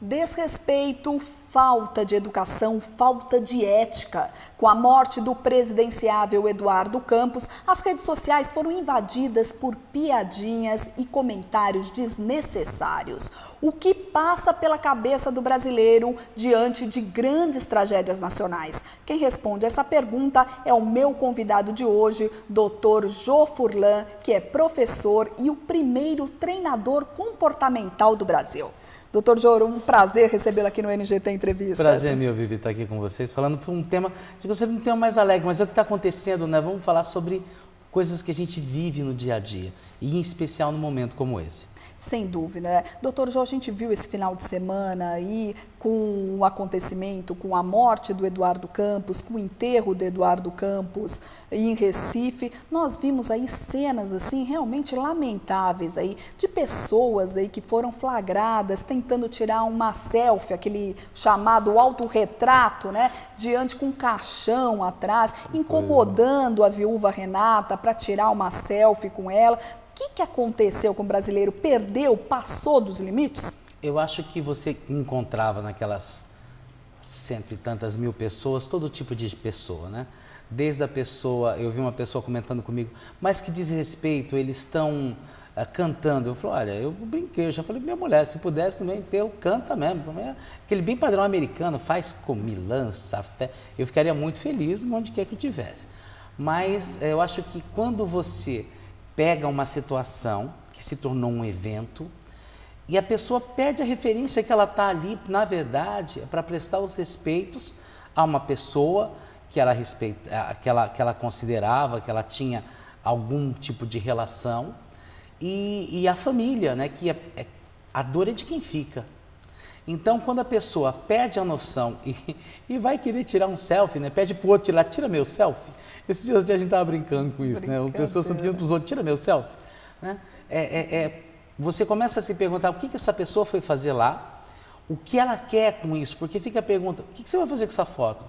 Desrespeito, falta de educação, falta de ética. Com a morte do presidenciável Eduardo Campos, as redes sociais foram invadidas por piadinhas e comentários desnecessários. O que passa pela cabeça do brasileiro diante de grandes tragédias nacionais? Quem responde essa pergunta é o meu convidado de hoje, Dr. Jô Furlan, que é professor e o primeiro treinador comportamental do Brasil. Doutor Jô, um prazer recebê-lo aqui no NGT Entrevista. Prazer meu, Vivi, estar aqui com vocês, falando por um tema, de você um tema mais alegre, mas é o que está acontecendo, né? Vamos falar sobre coisas que a gente vive no dia a dia, e em especial num momento como esse. Sem dúvida, né? Doutor Jô, a gente viu esse final de semana aí com o acontecimento, com a morte do Eduardo Campos, com o enterro do Eduardo Campos em Recife. Nós vimos aí cenas assim realmente lamentáveis aí de pessoas aí que foram flagradas tentando tirar uma selfie, aquele chamado autorretrato, né? Diante com um caixão atrás, incomodando a viúva Renata para tirar uma selfie com ela. O que aconteceu com o brasileiro? Perdeu, passou dos limites? Eu acho que você encontrava naquelas cento e tantas mil pessoas, todo tipo de pessoa, né? Desde a pessoa, eu vi uma pessoa comentando comigo, mas que diz respeito, eles estão cantando. Eu falei, olha, eu brinquei, eu já falei pra minha mulher, se pudesse também ter, eu canta mesmo. Aquele bem padrão americano, faz comilança, fé. Eu ficaria muito feliz onde quer que eu estivesse. Mas eu acho que quando você pega uma situação que se tornou um evento e a pessoa pede a referência que ela está ali, na verdade, é para prestar os respeitos a uma pessoa que ela respeita, que ela considerava, que ela tinha algum tipo de relação, e a família, né, que a dor é de quem fica. Então, quando a pessoa perde a noção e vai querer tirar um selfie, né? Pede para o outro tirar, tira meu selfie. Esses dias a gente estava brincando com isso, né? As pessoas estão pedindo para os outros, tira meu selfie. Né? Você começa a se perguntar o que essa pessoa foi fazer lá, o que ela quer com isso, porque fica a pergunta, o que você vai fazer com essa foto?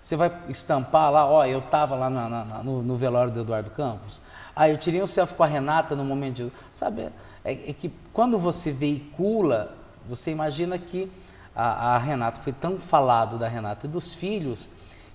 Você vai estampar lá, ó, eu estava lá no velório do Eduardo Campos, eu tirei um selfie com a Renata no momento de... Sabe, é que quando você veicula... Você imagina que a Renata, foi tão falado da Renata e dos filhos,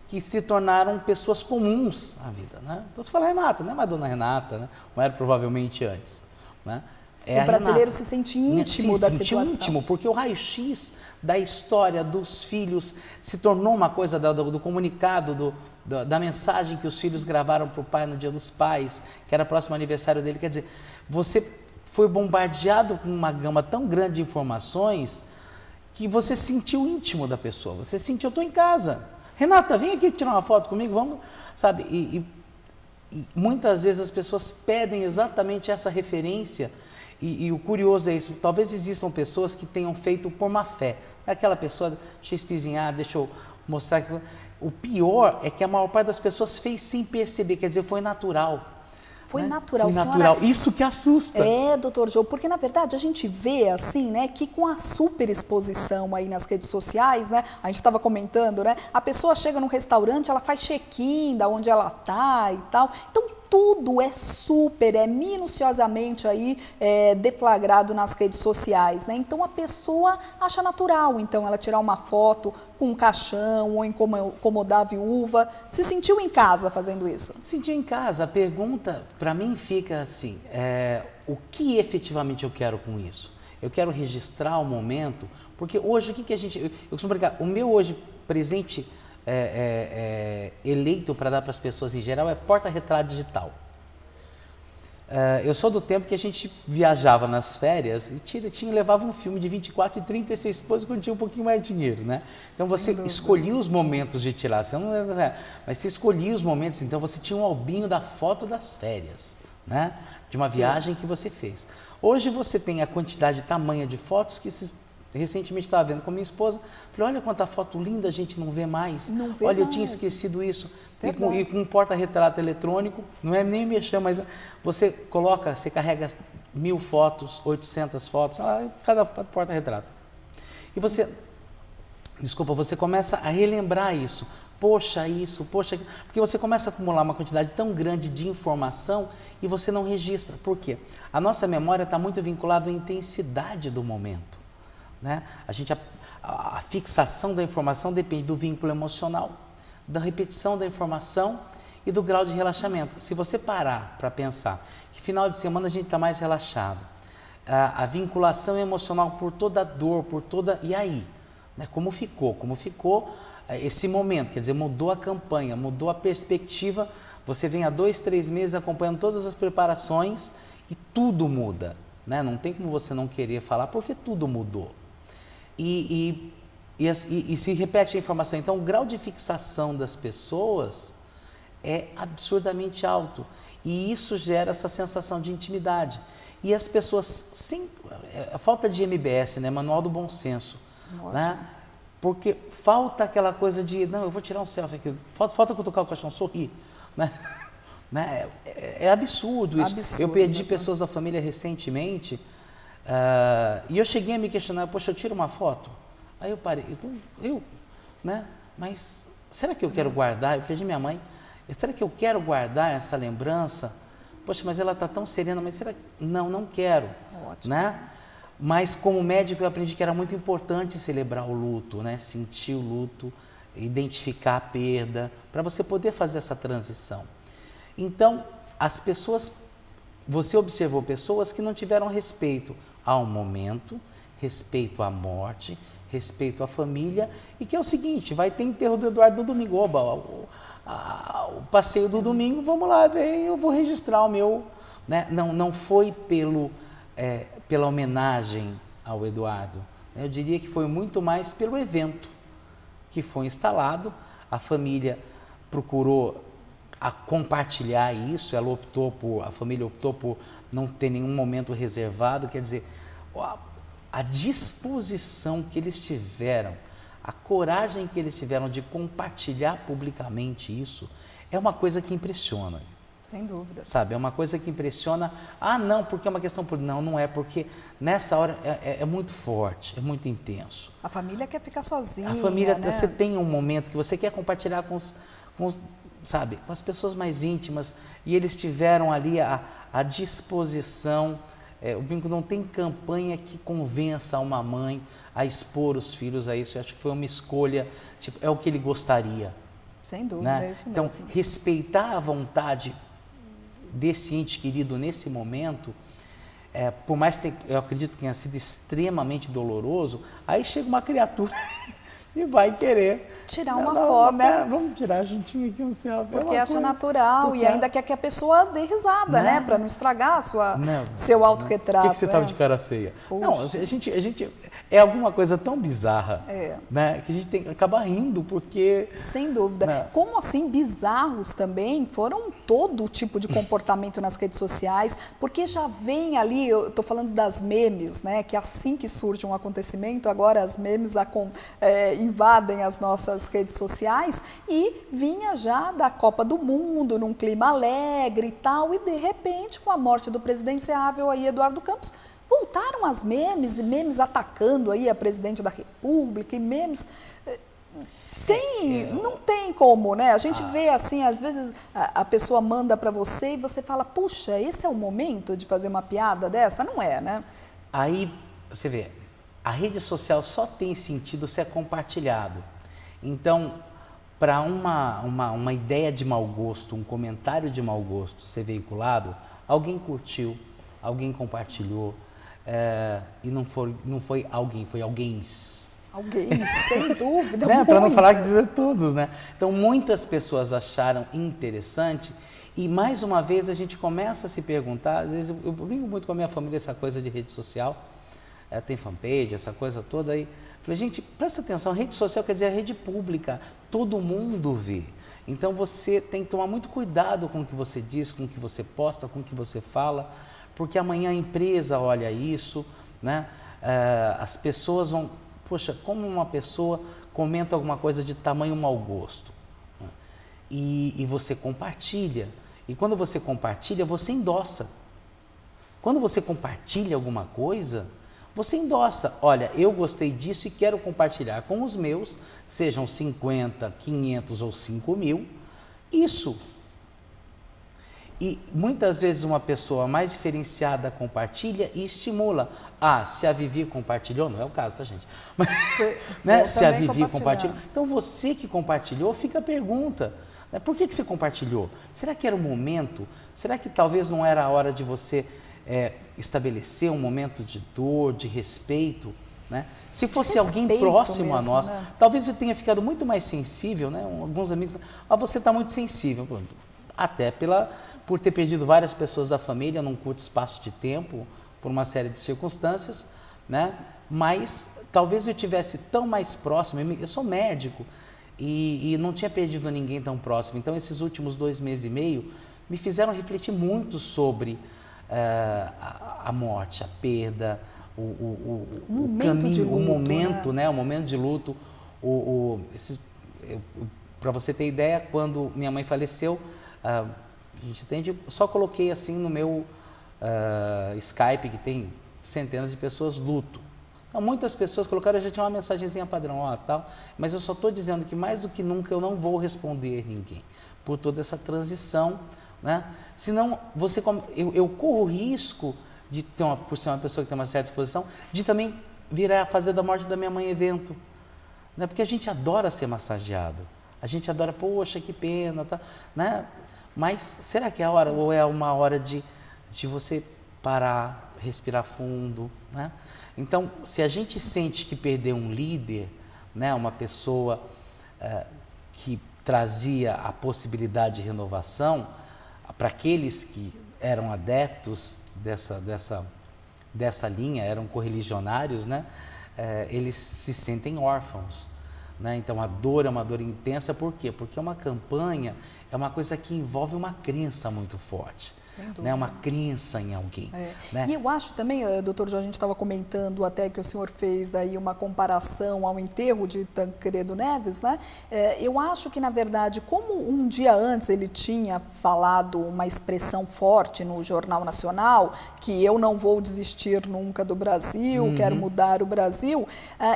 que se tornaram pessoas comuns na vida, né? Então você fala Renata, não é mais Dona Renata, né? Não era provavelmente antes, né? O brasileiro se sente íntimo da situação. Íntimo, porque o raio-x da história dos filhos se tornou uma coisa do comunicado, da mensagem que os filhos gravaram para o pai no Dia dos Pais, que era próximo ao aniversário dele. Quer dizer, você foi bombardeado com uma gama tão grande de informações que você sentiu íntimo da pessoa. Você sentiu, eu estou em casa. Renata, vem aqui tirar uma foto comigo, vamos, sabe? E muitas vezes as pessoas pedem exatamente essa referência e o curioso é isso, talvez existam pessoas que tenham feito por má fé. Aquela pessoa, deixa eu espizinhar, deixa eu mostrar. O pior é que a maior parte das pessoas fez sem perceber, quer dizer, foi natural. Foi né? natural, Foi natural. Senhora... Isso que assusta. Doutor Jô, porque na verdade a gente vê assim, né, que com a superexposição aí nas redes sociais, né, a gente estava comentando, né, a pessoa chega num restaurante, ela faz check-in da onde ela tá e tal, então tudo é minuciosamente aí deflagrado nas redes sociais, né? Então a pessoa acha natural, então ela tirar uma foto com um caixão ou incomodar a viúva. Se sentiu em casa fazendo isso? Sentiu em casa. A pergunta para mim fica assim, o que efetivamente eu quero com isso? Eu quero registrar o momento, porque hoje o que a gente... Eu costumo brincar, o meu hoje presente... eleito para dar para as pessoas em geral é porta-retrato digital. Eu sou do tempo que a gente viajava nas férias e levava um filme de 24 e 36 poses quando tinha um pouquinho mais de dinheiro, né? Então você escolhia os momentos de tirar, você não, mas você escolhia os momentos, então você tinha um albinho da foto das férias, né? De uma viagem que você fez. Hoje você tem a quantidade tamanha de fotos que recentemente estava vendo com minha esposa, falei, olha quanta foto linda a gente não vê mais. Não vê olha, mais. Eu tinha esquecido isso. E com um porta-retrato eletrônico, não é nem mexer, mas você carrega 1000 fotos, 800 fotos, cada porta-retrato. E você começa a relembrar isso. Poxa, porque você começa a acumular uma quantidade tão grande de informação e você não registra. Por quê? A nossa memória está muito vinculada à intensidade do momento. né? A fixação da informação depende do vínculo emocional, da repetição da informação e do grau de relaxamento. Se você parar para pensar que final de semana a gente está mais relaxado, a vinculação emocional por toda a dor, e aí? Né? Como ficou esse momento? Quer dizer, mudou a campanha, mudou a perspectiva, você vem há 2, 3 meses acompanhando todas as preparações e tudo muda, né? Não tem como você não querer falar, porque tudo mudou. E se repete a informação. Então, o grau de fixação das pessoas é absurdamente alto. E isso gera essa sensação de intimidade. E as pessoas, a falta de MBS, né? Manual do Bom Senso. Né? Porque falta aquela coisa de, não, eu vou tirar um selfie aqui. Falta cutucar o caixão, sorrir. Né? Né? É absurdo isso. Eu perdi pessoas da família recentemente e eu cheguei a me questionar, poxa, eu tiro uma foto? Aí eu parei, né? Mas será que eu quero guardar? Eu perdi minha mãe. Será que eu quero guardar essa lembrança? Poxa, mas ela está tão serena, mas será que... Não quero. Ótimo. Né? Mas como médico eu aprendi que era muito importante celebrar o luto, né? Sentir o luto, identificar a perda, para você poder fazer essa transição. Então, as pessoas, você observou pessoas que não tiveram respeito ao momento, respeito à morte, respeito à família, e que é o seguinte, vai ter enterro do Eduardo no domingo, oba, o passeio do domingo, vamos lá, eu vou registrar o meu, né? Não foi pela homenagem ao Eduardo, eu diria que foi muito mais pelo evento que foi instalado, a família procurou compartilhar isso, a família optou por não ter nenhum momento reservado, quer dizer, a disposição que eles tiveram, a coragem que eles tiveram de compartilhar publicamente isso, é uma coisa que impressiona. Sem dúvida. Sabe, é uma coisa que impressiona. Não, porque é uma questão... Não é, porque nessa hora é muito forte, é muito intenso. A família quer ficar sozinha, a família, né? Você tem um momento que você quer compartilhar com as pessoas mais íntimas, e eles tiveram ali a disposição. O Brinco não tem campanha que convença uma mãe a expor os filhos a isso. Eu acho que foi uma escolha, é o que ele gostaria. Sem dúvida, né? É isso então, mesmo. Respeitar a vontade desse ente querido nesse momento, por mais que eu acredito que tenha sido extremamente doloroso, aí chega uma criatura e vai querer tirar uma foto. Né? Vamos tirar juntinho aqui um selfie. Porque acha natural e ainda quer que a pessoa dê risada, né? Para não estragar seu autorretrato. Por que você estava de cara feia? Puxa. Não, a gente é alguma coisa tão bizarra, né? Que a gente tem que acabar rindo, porque... Sem dúvida. Né? Como assim, bizarros também foram todo tipo de comportamento nas redes sociais, porque já vem ali, eu estou falando das memes, né? Que assim que surge um acontecimento, agora as memes invadem as nossas redes sociais, e vinha já da Copa do Mundo, num clima alegre e tal, e de repente, com a morte do presidenciável aí, Eduardo Campos, voltaram as memes, e memes atacando aí a presidente da República, e memes... não tem como, né? A gente vê assim, às vezes a pessoa manda para você e você fala, puxa, esse é o momento de fazer uma piada dessa? Não é, né? Aí, você vê, a rede social só tem sentido se é compartilhado. Então, para uma ideia de mau gosto, um comentário de mau gosto ser veiculado, alguém curtiu, alguém compartilhou, e não foi alguém, foi alguém. Alguém, sem dúvida. Né? Para não falar que dizer todos, né? Então, muitas pessoas acharam interessante, e mais uma vez a gente começa a se perguntar, às vezes eu brinco muito com a minha família essa coisa de rede social, tem fanpage, essa coisa toda aí. Falei, gente, presta atenção, rede social quer dizer a rede pública, todo mundo vê. Então você tem que tomar muito cuidado com o que você diz, com o que você posta, com o que você fala, porque amanhã a empresa olha isso, né? As pessoas vão, poxa, como uma pessoa comenta alguma coisa de tamanho mau gosto, né? E você compartilha, e quando você compartilha, você endossa. Quando você compartilha alguma coisa, você endossa, olha, eu gostei disso e quero compartilhar com os meus, sejam 50, 500 ou 5.000, isso. E muitas vezes uma pessoa mais diferenciada compartilha e estimula. Ah, se a Vivi compartilhou, não é o caso, tá, gente? Mas, né? Se a Vivi compartilhou. Então você que compartilhou, fica a pergunta. Né? Por que você compartilhou? Será que era o momento? Será que talvez não era a hora de você estabelecer um momento de dor, de respeito? Né? Se fosse alguém próximo a nós, né? Talvez eu tenha ficado muito mais sensível, né? Alguns amigos, você está muito sensível, até por ter perdido várias pessoas da família num curto espaço de tempo, por uma série de circunstâncias, né? Mas talvez eu tivesse tão mais próximo, eu sou médico e não tinha perdido ninguém tão próximo, então esses últimos 2 meses e meio me fizeram refletir muito sobre a morte, a perda, o caminho, de luto, o momento, né? O momento de luto. Para você ter ideia, quando minha mãe faleceu, a gente só coloquei assim no meu Skype, que tem centenas de pessoas, luto. Então, muitas pessoas colocaram, eu já tinha uma mensagenzinha padrão, tal, mas eu só estou dizendo que mais do que nunca eu não vou responder ninguém, por toda essa transição, né? Senão, eu corro o risco de ter por ser uma pessoa que tem uma certa exposição, de também virar a fazer da morte da minha mãe evento, né? Porque a gente adora ser massageado, a gente adora, poxa, que pena, tá, né? Mas será que é a hora, ou é uma hora de você parar, respirar fundo, né? Então, se a gente sente que perdeu um líder, né, uma pessoa que trazia a possibilidade de renovação, para aqueles que eram adeptos dessa linha, eram correligionários, né, eles se sentem órfãos. Né? Então, a dor é uma dor intensa, por quê? Porque uma campanha é uma coisa que envolve uma crença muito forte. Sem dúvida. Né? Uma crença em alguém. Né? E eu acho também, doutor Jorge, a gente estava comentando até que o senhor fez aí uma comparação ao enterro de Tancredo Neves, né? Eu acho que, na verdade, como um dia antes ele tinha falado uma expressão forte no Jornal Nacional, que eu não vou desistir nunca do Brasil, quero mudar o Brasil,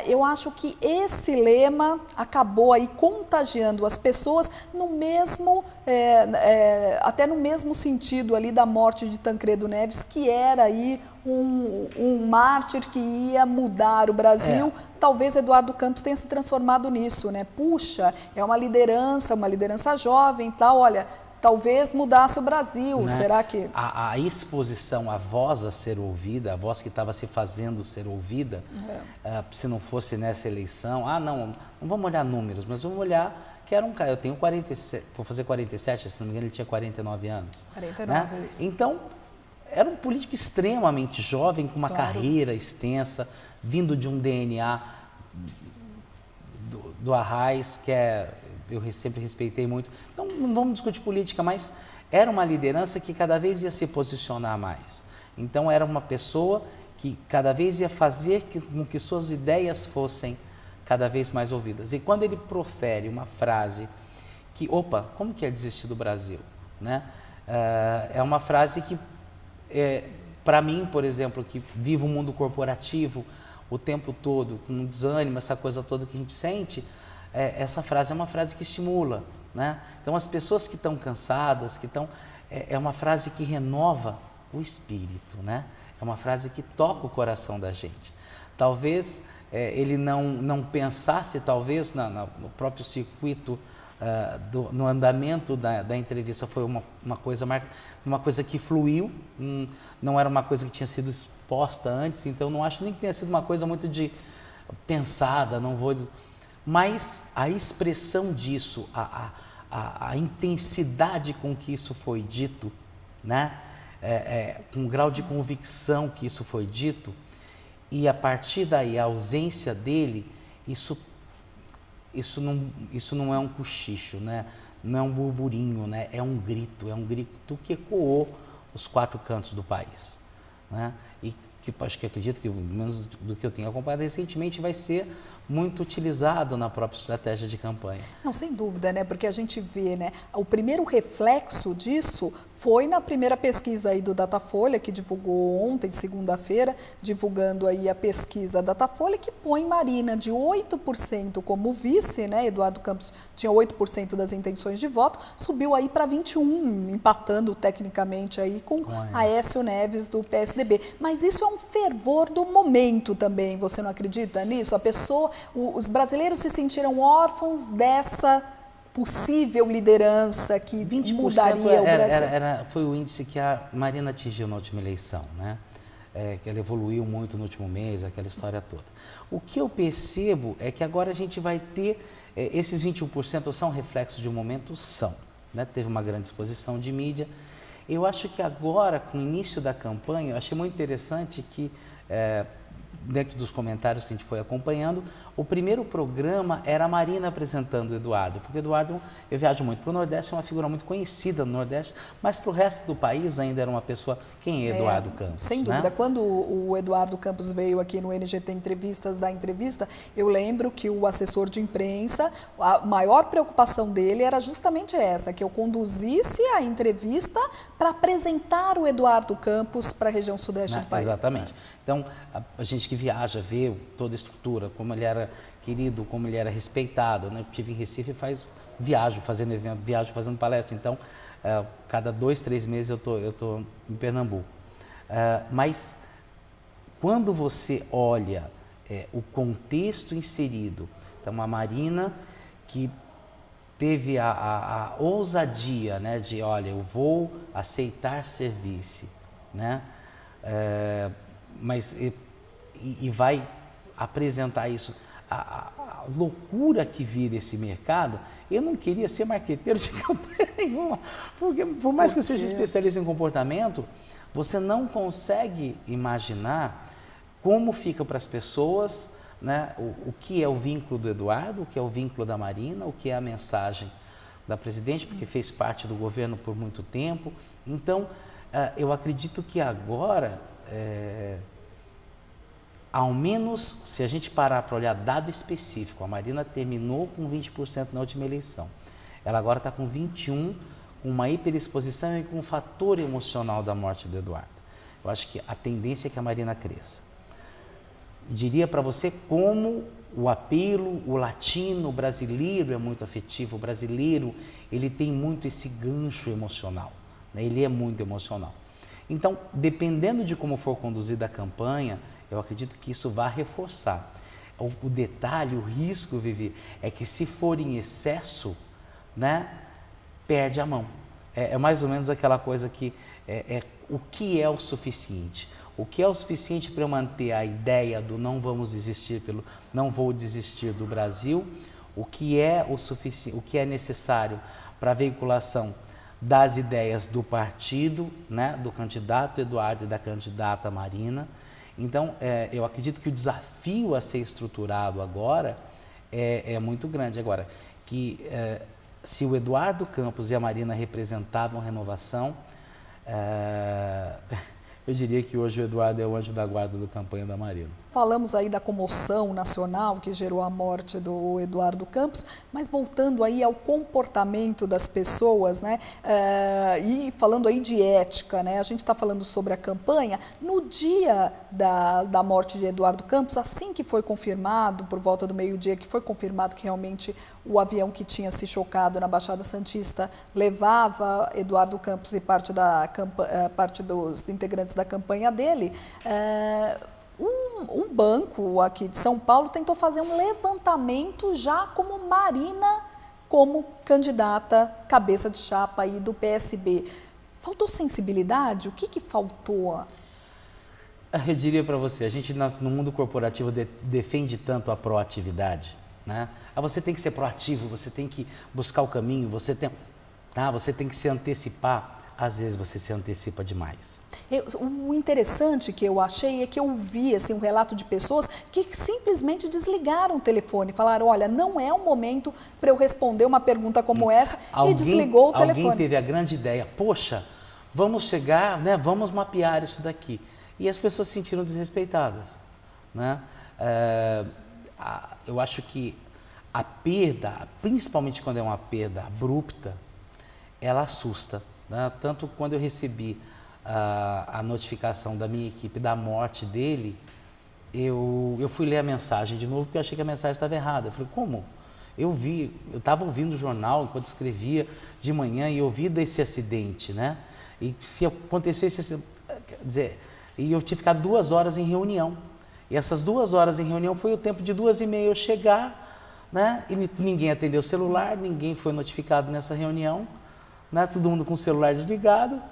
eu acho que esse lema acabou aí contagiando as pessoas no mesmo, até no mesmo sentido ali da morte de Tancredo Neves, que era aí um mártir que ia mudar o Brasil. Talvez Eduardo Campos tenha se transformado nisso, né? Puxa, é uma liderança jovem e tal, olha, talvez mudasse o Brasil, né? Será que... A exposição, a voz a ser ouvida, a voz que estava se fazendo ser ouvida, se não fosse nessa eleição, não vamos olhar números, mas vamos olhar que era um cara, eu tenho 47, vou fazer 47, se não me engano ele tinha 49 anos. 49, né? Isso. Então, era um político extremamente jovem, com uma carreira extensa, vindo de um DNA do Arraes, que eu sempre respeitei muito. Então, não vamos discutir política, mas era uma liderança que cada vez ia se posicionar mais. Então, era uma pessoa que cada vez ia fazer com que suas ideias fossem cada vez mais ouvidas. E quando ele profere uma frase que, como que é desistir do Brasil? Né? É uma frase que, para mim, por exemplo, que vivo um mundo corporativo o tempo todo, com desânimo, essa coisa toda que a gente sente, essa frase é uma frase que estimula. Né? Então, as pessoas que estão cansadas, é uma frase que renova o espírito, né? É uma frase que toca o coração da gente. Talvez ele não pensasse, talvez, no próprio circuito, no andamento da entrevista, foi uma coisa que fluiu, não era uma coisa que tinha sido exposta antes, então não acho nem que tenha sido uma coisa muito pensada, não vou dizer, mas a expressão disso, a intensidade com que isso foi dito, né? Com o grau de convicção que isso foi dito, e a partir daí a ausência dele, isso não é um cochicho, né? Não é um burburinho, né? É um grito que ecoou os 4 cantos do país, né? E que acredito que, menos do que eu tenho acompanhado recentemente, vai ser muito utilizado na própria estratégia de campanha. Não, sem dúvida, né? Porque a gente vê, né? O primeiro reflexo disso foi na primeira pesquisa aí do Datafolha, que divulgou ontem, segunda-feira, divulgando aí a pesquisa Datafolha, que põe Marina de 8% como vice, né? Eduardo Campos tinha 8% das intenções de voto, subiu aí para 21%, empatando tecnicamente aí com Aécio Neves do PSDB. Mas isso é um fervor do momento também, você não acredita nisso? A pessoa, os brasileiros se sentiram órfãos dessa possível liderança que 20% mudaria o Brasil. Foi o índice que a Marina atingiu na última eleição, né? Que ela evoluiu muito no último mês, aquela história toda. O que eu percebo é que agora a gente vai ter, esses 21% são reflexos de um momento? São. Né? Teve uma grande exposição de mídia. Eu acho que agora, com o início da campanha, eu achei muito interessante que, dentro dos comentários que a gente foi acompanhando, o primeiro programa era a Marina apresentando o Eduardo, porque o Eduardo, eu viajo muito para o Nordeste, é uma figura muito conhecida no Nordeste, mas para o resto do país ainda era uma pessoa, quem é Eduardo Campos? Sem dúvida, né? Quando o Eduardo Campos veio aqui no NGT Entrevistas, da entrevista, eu lembro que o assessor de imprensa, a maior preocupação dele era justamente essa, que eu conduzisse a entrevista para apresentar o Eduardo Campos para a região sudeste do país. Exatamente. Então, a gente que viaja, vê toda a estrutura, como ele era querido, como ele era respeitado, né? Eu estive em Recife, viajo fazendo evento, viajo fazendo palestra, então, cada 2, 3 meses eu tô em Pernambuco. Mas, quando você olha o contexto inserido, então, a Marina que teve a ousadia, né, de, olha, eu vou aceitar ser vice, né? Mas vai apresentar isso, a loucura que vira esse mercado. Eu não queria ser marqueteiro de campanha nenhuma, porque por mais que eu seja especialista em comportamento, você não consegue imaginar como fica para as pessoas, né, o que é o vínculo do Eduardo, o que é o vínculo da Marina, o que é a mensagem da presidente, porque fez parte do governo por muito tempo. Então, eu acredito que agora, ao menos, se a gente parar para olhar dado específico, a Marina terminou com 20% na última eleição. Ela agora está com 21%, com uma hiperexposição e com um fator emocional da morte do Eduardo. Eu acho que a tendência é que a Marina cresça. Diria para você como o apelo, o latino, o brasileiro é muito afetivo, o brasileiro ele tem muito esse gancho emocional, né? Ele é muito emocional. Então, dependendo de como for conduzida a campanha, eu acredito que isso vai reforçar. O detalhe, o risco, Vivi, é que se for em excesso, né, perde a mão. É mais ou menos aquela coisa que o que é o suficiente? O que é o suficiente para eu manter a ideia do não vou desistir do Brasil? O que é o que é necessário para a veiculação das ideias do partido, né, do candidato Eduardo e da candidata Marina? Então, eu acredito que o desafio a ser estruturado agora é muito grande. Agora, que se o Eduardo Campos e a Marina representavam renovação, eu diria que hoje o Eduardo é o anjo da guarda da campanha da Marina. Falamos aí da comoção nacional que gerou a morte do Eduardo Campos, mas voltando aí ao comportamento das pessoas, né? E falando aí de ética, né? A gente está falando sobre a campanha. No dia da morte de Eduardo Campos, assim que foi confirmado, por volta do meio-dia, que foi confirmado que realmente o avião que tinha se chocado na Baixada Santista levava Eduardo Campos e parte dos integrantes da campanha dele, um banco aqui de São Paulo tentou fazer um levantamento já como Marina, como candidata, cabeça de chapa aí do PSB. Faltou sensibilidade? O que faltou? Eu diria para você, a gente no mundo corporativo defende tanto a proatividade, né? Você tem que ser proativo, você tem que buscar o caminho, você tem que se antecipar. Às vezes você se antecipa demais. O interessante que eu achei é que eu vi assim, um relato de pessoas que simplesmente desligaram o telefone, falaram, olha, não é o momento para eu responder uma pergunta como essa, e desligou o telefone. Alguém teve a grande ideia, poxa, vamos chegar, né, vamos mapear isso daqui. E as pessoas se sentiram desrespeitadas, né? Eu acho que a perda, principalmente quando é uma perda abrupta, ela assusta. né? Tanto quando eu recebi a notificação da minha equipe da morte dele, eu fui ler a mensagem de novo porque eu achei que a mensagem estava errada. Eu falei, como? Eu estava ouvindo o jornal enquanto escrevia de manhã e eu vi desse acidente, né? E se acontecesse, quer dizer, e eu tinha ficado 2 horas em reunião. E essas 2 horas em reunião foi o tempo de 2h30 eu chegar, né? E ninguém atendeu o celular, ninguém foi notificado nessa reunião, né? Todo mundo com o celular desligado,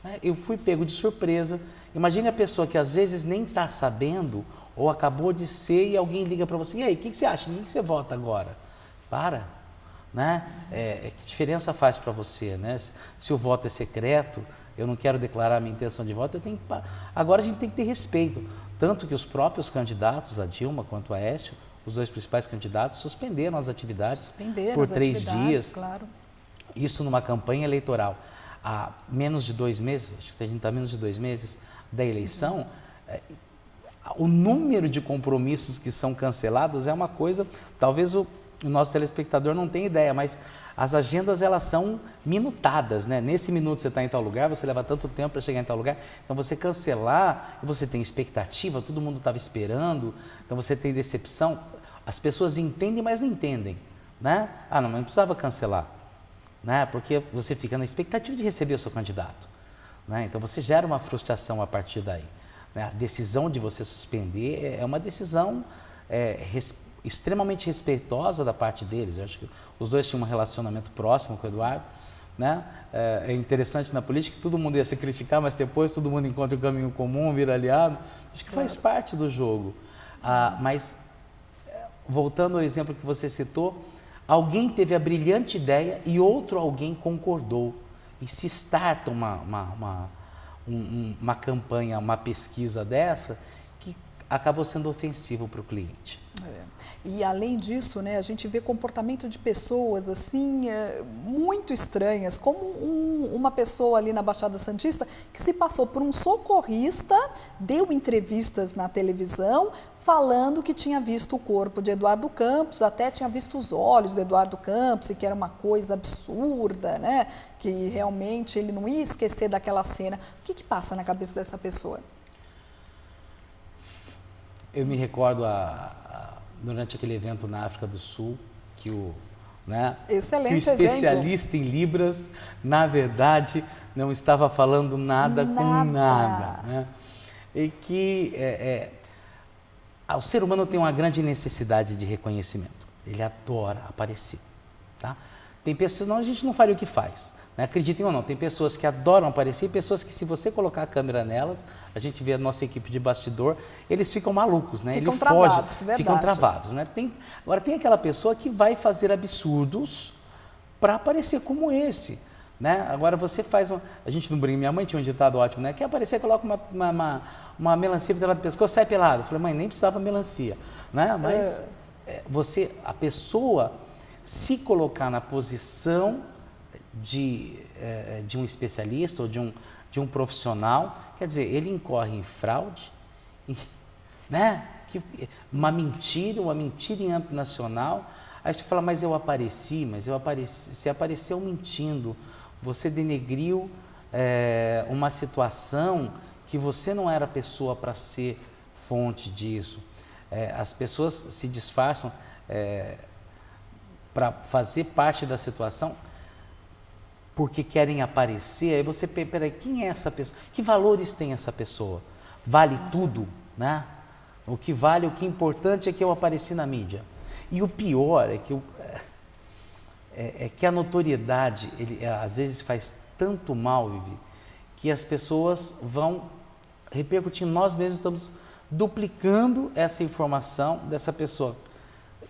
né? Eu fui pego de surpresa. Imagine a pessoa que às vezes nem está sabendo ou acabou de ser e alguém liga para você, e aí, o que você acha? Em que você vota agora? Para, né? Que diferença faz para você, né? Se o voto é secreto, eu não quero declarar a minha intenção de voto, agora a gente tem que ter respeito. Tanto que os próprios candidatos, a Dilma quanto a Aécio, os 2 principais candidatos, suspenderam as atividades por 3 dias. Claro. Isso numa campanha eleitoral. Há menos de 2 meses, acho que a gente está menos de 2 meses da eleição, o número de compromissos que são cancelados é uma coisa, talvez o nosso telespectador não tenha ideia, mas as agendas elas são minutadas, né? Nesse minuto você está em tal lugar, você leva tanto tempo para chegar em tal lugar, então você cancelar, você tem expectativa, todo mundo estava esperando, então você tem decepção, as pessoas entendem, mas não entendem, né? Não, mas não precisava cancelar, né? Porque você fica na expectativa de receber o seu candidato, né? Então você gera uma frustração a partir daí, né? A decisão de você suspender é uma decisão extremamente respeitosa da parte deles. Eu acho que os 2 tinham um relacionamento próximo com o Eduardo, né? É interessante na política que todo mundo ia se criticar, mas depois todo mundo encontra o caminho comum, vira aliado. Acho que faz parte do jogo. Mas, voltando ao exemplo que você citou, alguém teve a brilhante ideia e outro alguém concordou. E se starta uma campanha, uma pesquisa dessa, que acabou sendo ofensivo para o cliente. E além disso, né, a gente vê comportamento de pessoas assim muito estranhas, como uma pessoa ali na Baixada Santista que se passou por um socorrista, deu entrevistas na televisão falando que tinha visto o corpo de Eduardo Campos, até tinha visto os olhos do Eduardo Campos e que era uma coisa absurda, né, que realmente ele não ia esquecer daquela cena. O que passa na cabeça dessa pessoa? Eu me recordo durante aquele evento na África do Sul, que o especialista em Libras, na verdade, não estava falando nada com nada. Né? E que o ser humano tem uma grande necessidade de reconhecimento. Ele adora aparecer. Tá? Tem pessoas, não, a gente não faria o que faz. Né? Acreditem ou não, tem pessoas que adoram aparecer e pessoas que, se você colocar a câmera nelas, a gente vê a nossa equipe de bastidor, eles ficam malucos, né? Ficam travados, verdade. Ficam travados, né? Agora, tem aquela pessoa que vai fazer absurdos para aparecer como esse, né? Agora, você faz a gente não brinca, minha mãe tinha um ditado ótimo, né? Quer aparecer, coloca uma melancia por trás do pescoço, sai pelado. Eu falei, mãe, nem precisava melancia, né? Mas a pessoa se colocar na posição de um especialista ou de um profissional, quer dizer, ele incorre em fraude, né? Uma mentira em âmbito nacional. Aí você fala, mas eu apareci, você apareceu mentindo, você denegriu uma situação que você não era a pessoa para ser fonte disso. As pessoas se disfarçam para fazer parte da situação porque querem aparecer. Aí você, peraí, quem é essa pessoa? Que valores tem essa pessoa? Vale tudo, né? O que vale, o que é importante é que eu apareci na mídia. E o pior é que a notoriedade, às vezes faz tanto mal, Vivi, que as pessoas vão repercutindo. Nós mesmos estamos duplicando essa informação dessa pessoa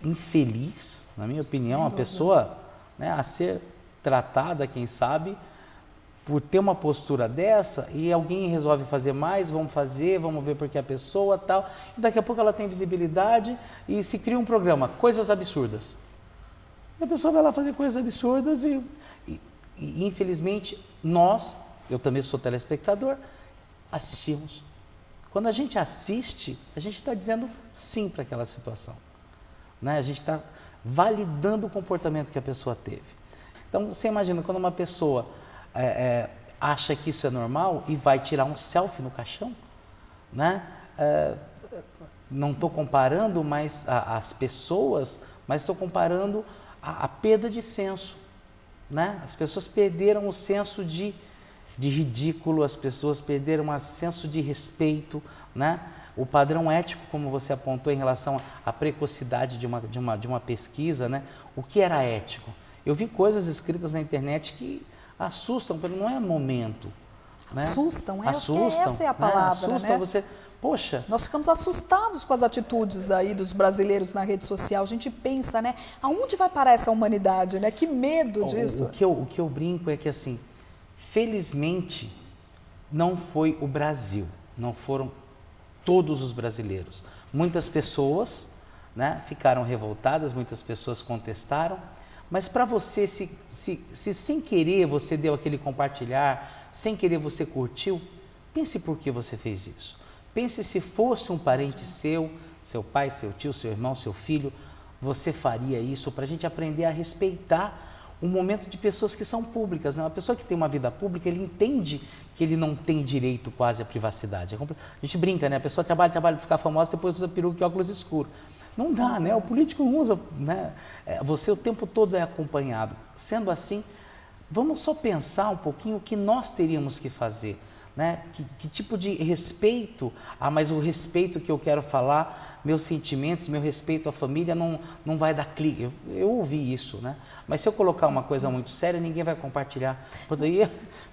infeliz, na minha opinião, uma pessoa, né, a ser tratada, quem sabe, por ter uma postura dessa, e alguém resolve fazer mais, vamos ver porque a pessoa tal, e daqui a pouco ela tem visibilidade e se cria um programa, coisas absurdas. E a pessoa vai lá fazer coisas absurdas e infelizmente eu também sou telespectador, assistimos. Quando a gente assiste, a gente está dizendo sim para aquela situação, né? A gente está validando o comportamento que a pessoa teve. Então, você imagina, quando uma pessoa acha que isso é normal e vai tirar um selfie no caixão, né? Não estou comparando mais as pessoas, mas estou comparando a perda de senso, né? As pessoas perderam o senso de ridículo, as pessoas perderam o senso de respeito, né? O padrão ético, como você apontou em relação à precocidade de uma pesquisa, né? O que era ético? Eu vi coisas escritas na internet que assustam, porque não é momento. Né? Assustam, acho que essa é a palavra, né? Assusta né? você, poxa... Nós ficamos assustados com as atitudes aí dos brasileiros na rede social. A gente pensa, né? Aonde vai parar essa humanidade, né? Que medo disso. O que eu brinco é que, assim, felizmente, não foi o Brasil, não foram todos os brasileiros. Muitas pessoas, né, ficaram revoltadas, muitas pessoas contestaram, mas para você, se sem querer você deu aquele compartilhar, sem querer você curtiu, pense por que você fez isso. Pense se fosse um parente seu pai, seu tio, seu irmão, seu filho, você faria isso para a gente aprender a respeitar um momento de pessoas que são públicas. Né? Uma pessoa que tem uma vida pública, ele entende que ele não tem direito quase à privacidade. A gente brinca, né? A pessoa trabalha para ficar famosa, depois usa peruca e óculos escuros. Não dá, né? O político não usa, né? Você o tempo todo é acompanhado. Sendo assim, vamos só pensar um pouquinho o que nós teríamos que fazer. Né? Que tipo de respeito, mas o respeito que eu quero falar, meus sentimentos, meu respeito à família não vai dar clique. Eu ouvi isso, né? Mas se eu colocar uma coisa muito séria, ninguém vai compartilhar.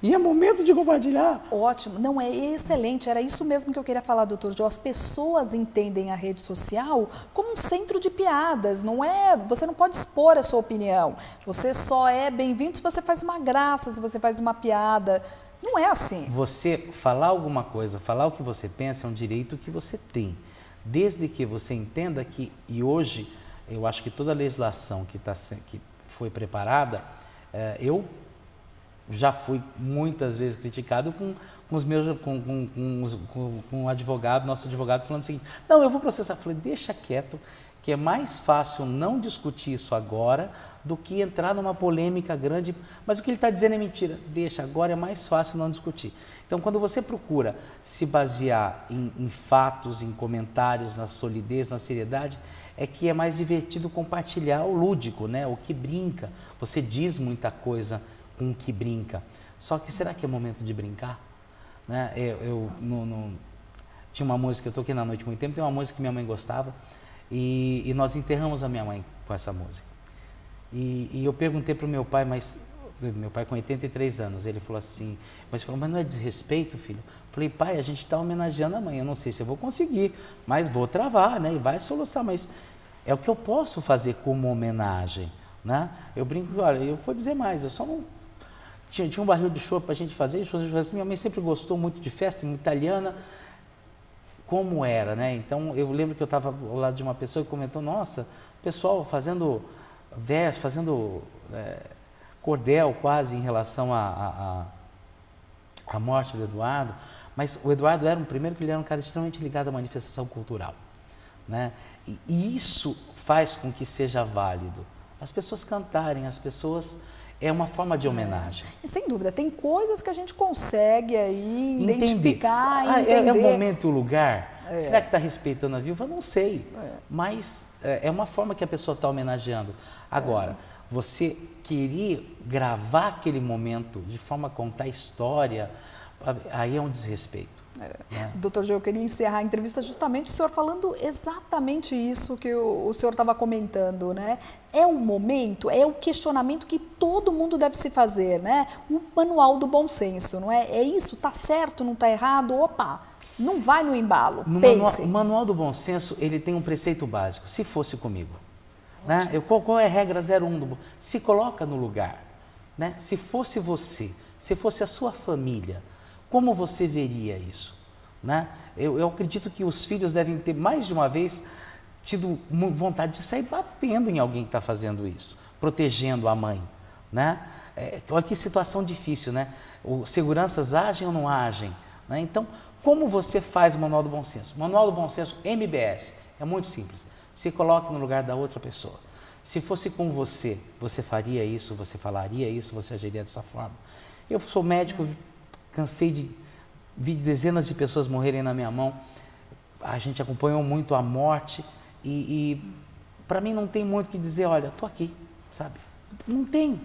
E é momento de compartilhar. Ótimo, não, é excelente, era isso mesmo que eu queria falar, doutor João. As pessoas entendem a rede social como um centro de piadas, não é? Você não pode expor a sua opinião, você só é bem-vindo se você faz uma graça, se você faz uma piada. Não é assim. Você falar alguma coisa, falar o que você pensa é um direito que você tem. Desde que você entenda que, e hoje, eu acho que toda a legislação que foi preparada, eu já fui muitas vezes criticado com um advogado, nosso advogado, falando o seguinte: não, eu vou processar. Eu falei, deixa quieto, que é mais fácil não discutir isso agora do que entrar numa polêmica grande, mas o que ele está dizendo é mentira. Deixa, agora é mais fácil não discutir. Então, quando você procura se basear em fatos, em comentários, na solidez, na seriedade, é que é mais divertido compartilhar o lúdico, né? O que brinca. Você diz muita coisa com o que brinca. Só que será que é momento de brincar? Né? Tinha uma música, eu toquei na noite muito tempo, tem uma música que minha mãe gostava, e nós enterramos a minha mãe com essa música. E eu perguntei para o meu pai, meu pai com 83 anos, ele falou assim, mas não é desrespeito, filho? Eu falei, pai, a gente está homenageando a mãe, eu não sei se eu vou conseguir, mas vou travar, né? E vai soluçar, mas é o que eu posso fazer como homenagem, né? Eu brinco, olha, eu vou dizer mais, eu só não... Tinha um barril de chopp para a gente fazer, minha mãe sempre gostou muito de festa, italiana, como era, né? Então, eu lembro que eu estava ao lado de uma pessoa que comentou, nossa, o pessoal fazendo verso, fazendo cordel quase em relação à morte do Eduardo, mas o Eduardo era primeiro que ele era um cara extremamente ligado à manifestação cultural, né? E isso faz com que seja válido. As pessoas cantarem, as pessoas... É uma forma de homenagem. E sem dúvida, tem coisas que a gente consegue aí identificar, É entender. o momento, o lugar. Será que está respeitando a viúva? Não sei. Mas é uma forma que a pessoa está homenageando. Agora, você querer gravar aquele momento de forma a contar história, aí é um desrespeito. Né? Doutor Gê, eu queria encerrar a entrevista justamente o senhor falando exatamente isso que o senhor estava comentando, né? É o momento, é o questionamento que todo mundo deve se fazer, né? O manual do bom senso, não é? É isso, tá certo, não tá errado? Opa, não vai no embalo, pense. O manual do bom senso, ele tem um preceito básico, se fosse comigo. Né? Qual é a regra 01 se coloca no lugar, né? Se fosse você, se fosse a sua família, como você veria isso? Né? Eu acredito que os filhos devem ter mais de uma vez tido vontade de sair batendo em alguém que está fazendo isso, protegendo a mãe. Né? Olha que situação difícil, né? Os seguranças agem ou não agem? Né? Então, como você faz o Manual do Bom Senso? O Manual do Bom Senso MBS é muito simples. Se coloque no lugar da outra pessoa. Se fosse com você, você faria isso, você falaria isso, você agiria dessa forma. Eu sou médico, cansei de ver dezenas de pessoas morrerem na minha mão. A gente acompanhou muito a morte e para mim não tem muito o que dizer, olha, estou aqui, sabe? Não tem,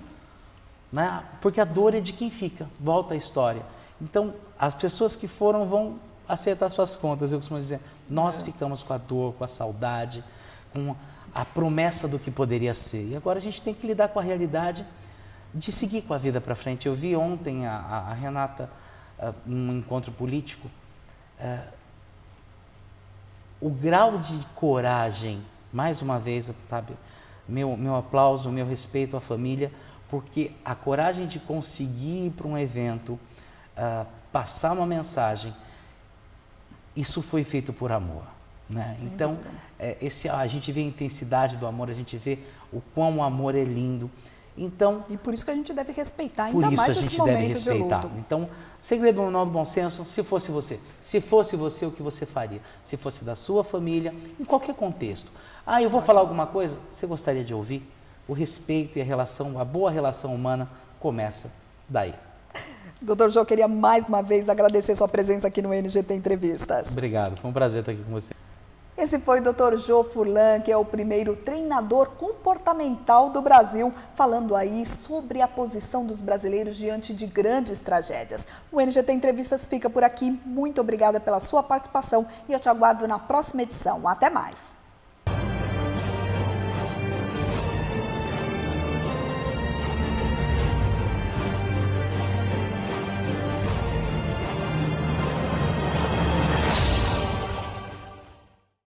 né? Porque a dor é de quem fica, volta a história. Então, as pessoas que foram vão acertar suas contas, eu costumo dizer, nós ficamos com a dor, com a saudade, com a promessa do que poderia ser. E agora a gente tem que lidar com a realidade de seguir com a vida para frente. Eu vi ontem a Renata num encontro político, o grau de coragem, mais uma vez, sabe, meu aplauso, meu respeito à família, porque a coragem de conseguir ir para um evento, passar uma mensagem, isso foi feito por amor. Né? Então, a gente vê a intensidade do amor, a gente vê o quão o amor é lindo. Então, e por isso que a gente deve respeitar ainda mais esse momento de luto. Então, segredo do manual do bom senso, se fosse você, o que você faria? Se fosse da sua família, em qualquer contexto. Eu vou falar alguma coisa, você gostaria de ouvir? O respeito e a boa relação humana começa daí. Dr. Jô, queria mais uma vez agradecer sua presença aqui no NGT Entrevistas. Obrigado, foi um prazer estar aqui com você. Esse foi o Dr. Jô Furlan, que é o primeiro treinador comportamental do Brasil, falando aí sobre a posição dos brasileiros diante de grandes tragédias. O NGT Entrevistas fica por aqui. Muito obrigada pela sua participação e eu te aguardo na próxima edição. Até mais!